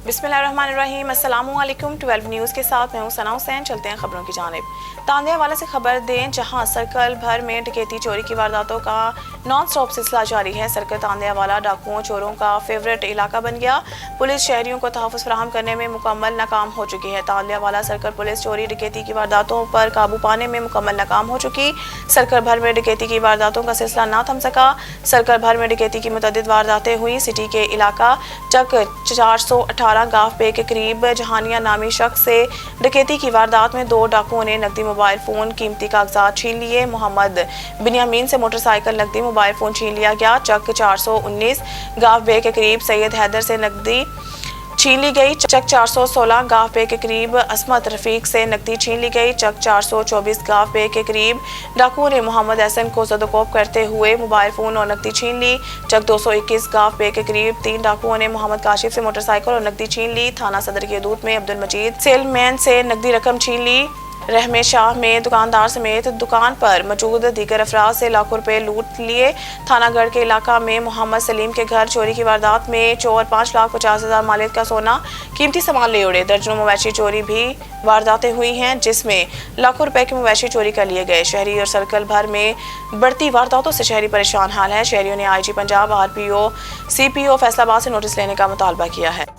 बिस्मिल्लाहिर्रहमानिर्रहीम। अस्सलामुअलैकुम। 12 न्यूज़ के साथ मैं हूं सना हुसैन। चलते हैं खबरों की जानिब। तांदियावाला से खबर दें, जहां सर्कल भर में डकैती चोरी की वारदातों का नॉन स्टॉप सिलसिला जारी है। सर्कल तांदियावाला डाकुओं चोरों का फेवरेट इलाका बन गया। पुलिस शहरियों को तहफ़्फ़ुज़ फराहम करने में मुकम्मल नाकाम हो चुकी है। तांदियावाला सर्कल पुलिस चोरी डकैती की वारदातों पर काबू पाने में मुकम्मल नाकाम हो चुकी। सर्कल भर में डकैती की वारदातों का सिलसिला ना थम सका। सर्कल भर में डकैती की मुतअद्दिद वारदातें हुई। सिटी के इलाका चक 418 गाफ पे के करीब जहानिया नामी शख्स से डकैती की वारदात में 2 डाकुओं ने नकदी, मोबाइल फोन, कीमती कागजात छीन लिए। मोहम्मद बिन्यामीन से मोटरसाइकिल, नकदी, मोबाइल फोन छीन लिया गया। चक 419 गाफ बे के करीब सैयद हैदर से नकदी छीन ली गई। चक 416 गाफ पे के करीब असमत रफीक से नकदी छीन ली गई। चक 424 गाफ पे के करीब डाकुओं ने मोहम्मद एहसन को ज़दोकोब करते हुए मोबाइल फोन और नकदी छीन ली। चक 221 गाफ पे के करीब 3 डाकुओं ने मोहम्मद काशिफ से मोटरसाइकिल और नकदी छीन ली। थाना सदर की हदूद में अब्दुल मजीद सेलमैन से नकदी रकम छीन ली। रहमे शाह में दुकानदार समेत दुकान पर मौजूद दीगर अफराद से लाखों रुपए लूट लिए। थानागढ़ के इलाका में मोहम्मद सलीम के घर चोरी की वारदात में चोर 5,50,000 मालियत का सोना, कीमती सामान ले उड़े। दर्जनों मवेशी चोरी भी वारदातें हुई हैं, जिसमें लाखों रुपए के मवेशी चोरी कर लिए गए। शहरी और सर्कल भर में बढ़ती वारदातों से शहरी परेशान हाल है। शहरियों ने IG Punjab, RPO, CPO Faisalabad से नोटिस लेने का मुतालबा किया है।